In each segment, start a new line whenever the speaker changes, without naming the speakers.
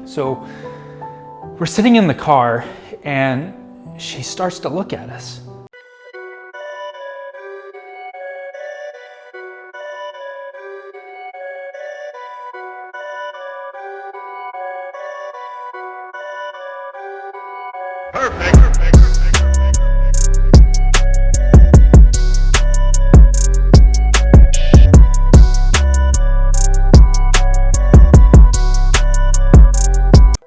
So we're sitting in the car and she starts to look at us.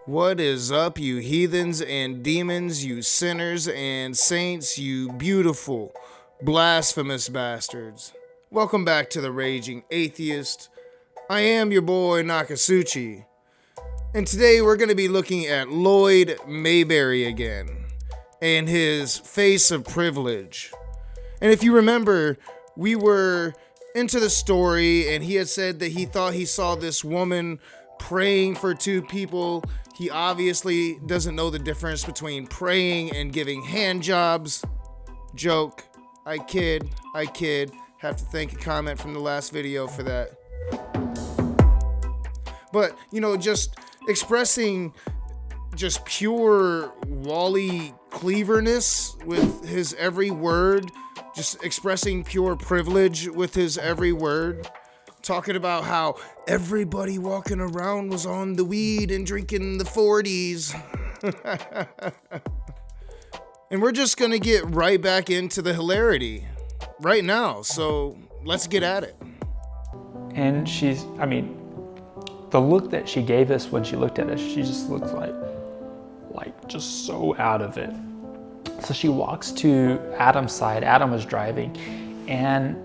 What is up, you heathens and demons, you sinners and saints, you beautiful, blasphemous bastards? Welcome back to the Raging Atheist. I am your boy Nakasuchi, and today we're going to be looking at Logan Mayberry again, and his face of privilege. And if you remember, we were into the story, and he had said that he thought he saw this woman praying for two people. He obviously doesn't know the difference between praying and giving hand jobs. Joke. I kid. Have to thank a comment from the last video for that. But, just expressing just pure Wally cleaverness with his every word. Just expressing pure privilege with his every word. Talking about how everybody walking around was on the weed and drinking the 40s. And we're just gonna get right back into the hilarity right now. So let's get at it.
And the look that she gave us when she looked at us, she just looks like just so out of it. So she walks to Adam's side. Adam was driving, and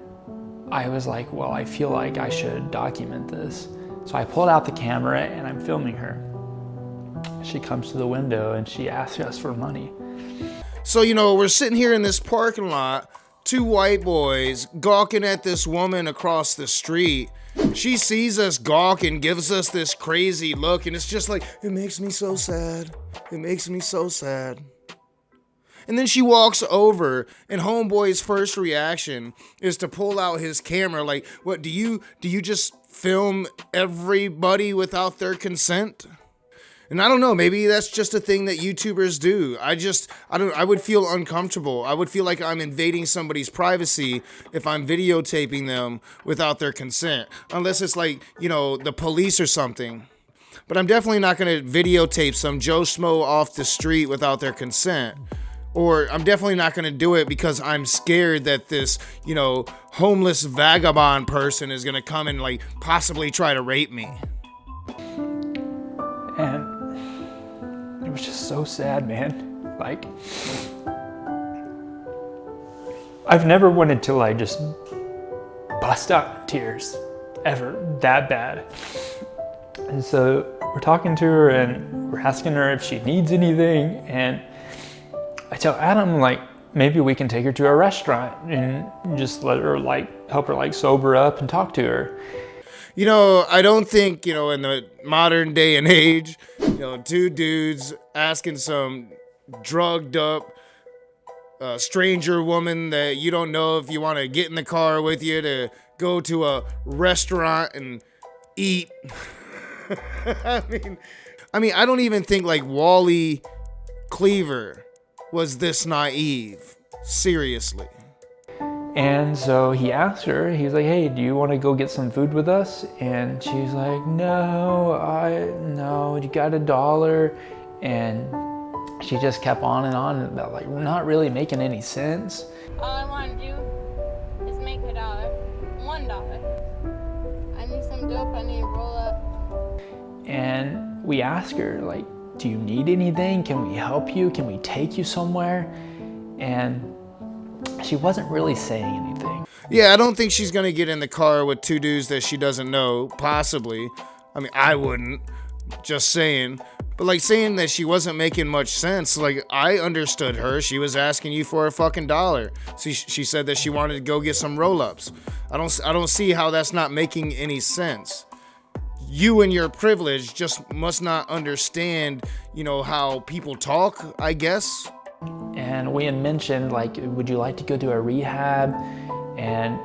I was like, well, I feel like I should document this. So I pulled out the camera and I'm filming her. She comes to the window and she asks us for money.
So, we're sitting here in this parking lot, two white boys gawking at this woman across the street. She sees us gawk and gives us this crazy look, and it's just like, it makes me so sad. It makes me so sad. And then she walks over, and homeboy's first reaction is to pull out his camera. Like, what, do you just film everybody without their consent? And I don't know, maybe that's just a thing that YouTubers do. I would feel uncomfortable. I would feel like I'm invading somebody's privacy if I'm videotaping them without their consent. Unless it's like, the police or something. But I'm definitely not going to videotape some Joe Schmo off the street without their consent. Or I'm definitely not going to do it because I'm scared that this, homeless vagabond person is going to come and possibly try to rape me.
And it was just so sad, man. I've never wanted to just bust out in tears ever that bad. And so we're talking to her and we're asking her if she needs anything, and I tell Adam, maybe we can take her to a restaurant and just let her, help her, sober up and talk to her.
I don't think, in the modern day and age, two dudes asking some drugged up stranger woman that you don't know if you want to get in the car with you to go to a restaurant and eat. I don't even think, Wally Cleaver was this naive. Seriously.
And so he asked her, he's like, hey, do you want to go get some food with us? And she's like, no, you got $1? And she just kept on and on about not really making any sense.
All I want to do is make $1. $1. I need some dope, I need to roll up.
And we asked her, do you need anything? Can we help you? Can we take you somewhere? And she wasn't really saying anything.
Yeah, I don't think she's going to get in the car with two dudes that she doesn't know, possibly. I wouldn't. Just saying. But saying that she wasn't making much sense, I understood her. She was asking you for a fucking $1. She said that she wanted to go get some roll-ups. I don't see how that's not making any sense. You and your privilege just must not understand, how people talk, I guess.
And we had mentioned, would you like to go to a rehab? And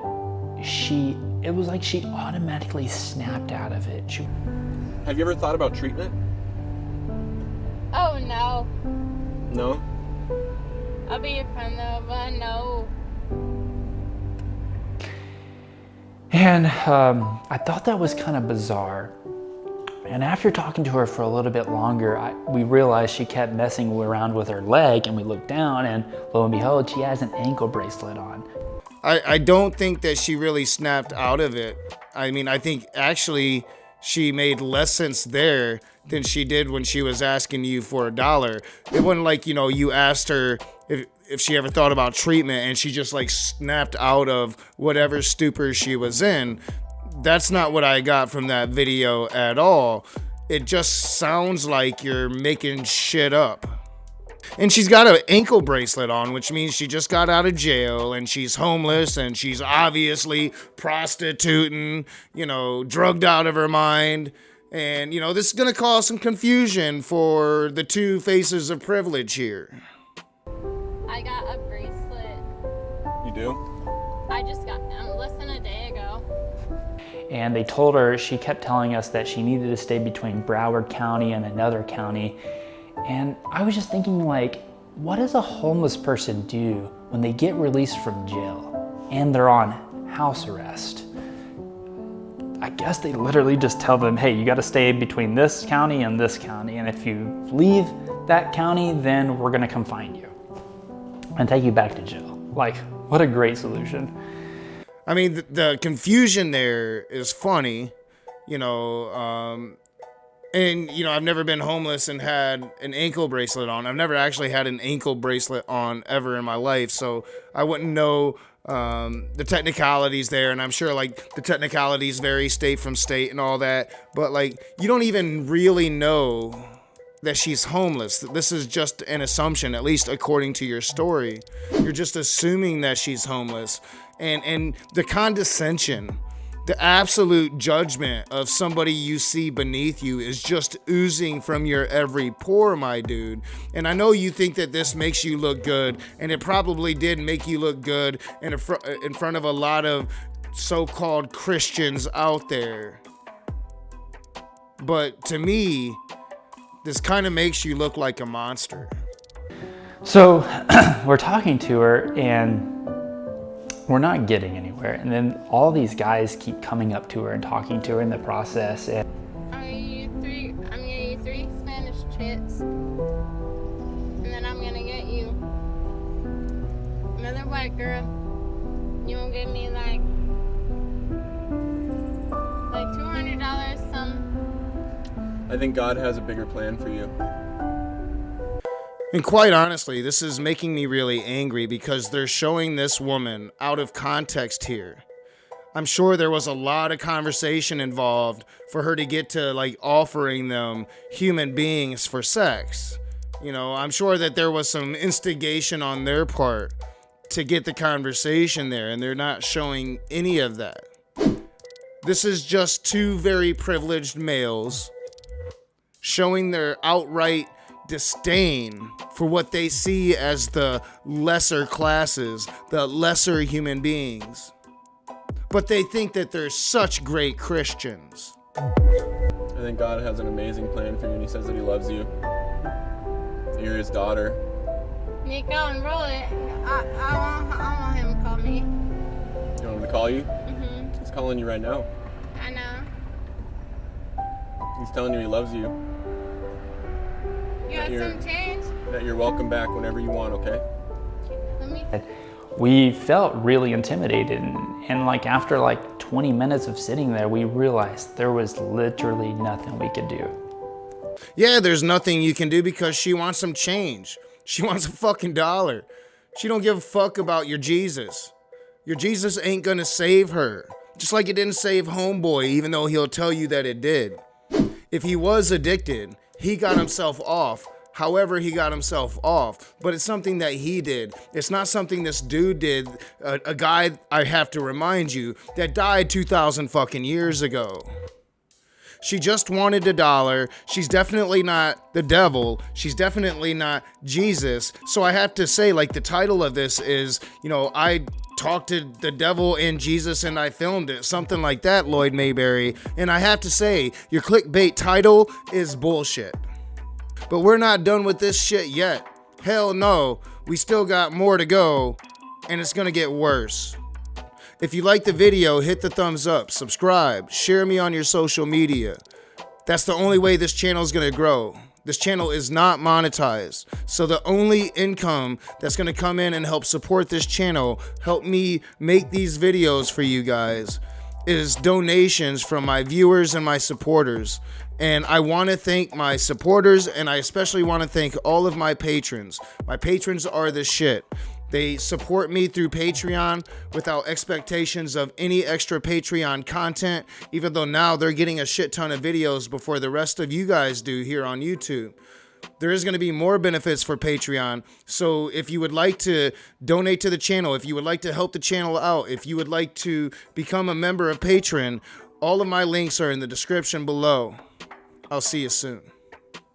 it was she automatically snapped out of it.
Have you ever thought about treatment?
no.
No?
I'll be your friend though, but no.
And I thought that was kind of bizarre. And after talking to her for a little bit longer, we realized she kept messing around with her leg, and we looked down, and lo and behold, she has an ankle bracelet on.
I don't think that she really snapped out of it. I mean, I think actually she made less sense there than she did when she was asking you for $1. It wasn't like, you know, you asked her if she ever thought about treatment and she just like snapped out of whatever stupor she was in. That's not what I got from that video at all. It just sounds like you're making shit up. And she's got an ankle bracelet on, which means she just got out of jail and she's homeless and she's obviously prostituting, you know, drugged out of her mind. And, you know, this is going to cause some confusion for the two faces of privilege here.
I got a bracelet.
You do?
I just got them less than a day ago.
And they told her, she kept telling us that she needed to stay between Broward County and another county. And I was just thinking, like, what does a homeless person do when they get released from jail and they're on house arrest? I guess they literally just tell them, hey, you got to stay between this county and this county. And if you leave that county, then we're going to come find you and take you back to jail. Like, what a great solution.
I mean, the confusion there is funny, you know, and, you know, I've never been homeless and had an ankle bracelet on. I've never actually had an ankle bracelet on ever in my life, so I wouldn't know the technicalities there, and I'm sure, like, the technicalities vary state from state and all that, but, like, you don't even really know that she's homeless. This is just an assumption, at least according to your story. You're just assuming that she's homeless, and the condescension, the absolute judgment of somebody you see beneath you is just oozing from your every pore, my dude. And I know you think that this makes you look good, and it probably did make you look good in front of a lot of so-called Christians out there. But to me, this kind of makes you look like a monster.
So we're talking to her and we're not getting anywhere. And then all these guys keep coming up to her and talking to her in the process. And
I'm gonna get you three Spanish chips. And then I'm gonna get you another white girl. You won't give me like $200 some.
I think God has a bigger plan for you.
And quite honestly, this is making me really angry because they're showing this woman out of context here. I'm sure there was a lot of conversation involved for her to get to like offering them human beings for sex. You know, I'm sure that there was some instigation on their part to get the conversation there, and they're not showing any of that. This is just two very privileged males showing their outright disdain for what they see as the lesser classes, the lesser human beings. But they think that they're such great Christians.
I think God has an amazing plan for you, and He says that He loves you. You're His daughter.
Nico, and roll it. I want him to call me.
You want him to call you?
Mm-hmm.
He's calling you right now.
I know.
He's telling you He loves you.
You got
Here.
some change?
That you're welcome back whenever you want, okay?
Let me.
we felt really intimidated. And like after like 20 minutes of sitting there, we realized there was literally nothing we could do.
Yeah, there's nothing you can do because she wants some change. She wants a fucking $1. She don't give a fuck about your Jesus. Your Jesus ain't gonna save her. Just like it didn't save Homeboy, even though he'll tell you that it did. If he was addicted, he got himself off. However he got himself off. But it's something that he did. It's not something this dude did. A guy, I have to remind you, that died 2,000 fucking years ago. She just wanted $1. She's definitely not the devil. She's definitely not Jesus. So I have to say, like, the title of this is, you know, I talked to the devil and Jesus and I filmed it. Something like that, Logan Mayberry. And I have to say, your clickbait title is bullshit. But we're not done with this shit yet. Hell no, we still got more to go, and it's gonna get worse. If you like the video, hit the thumbs up, subscribe, share me on your social media. That's the only way this channel is gonna grow. This channel is not monetized. So the only income that's gonna come in and help support this channel, help me make these videos for you guys, is donations from my viewers and my supporters. And I want to thank my supporters, and I especially want to thank all of my patrons. My patrons are the shit. They support me through Patreon without expectations of any extra Patreon content, even though now they're getting a shit ton of videos before the rest of you guys do here on YouTube. There is going to be more benefits for Patreon. So if you would like to donate to the channel, if you would like to help the channel out, if you would like to become a member of Patreon, all of my links are in the description below. I'll see you soon.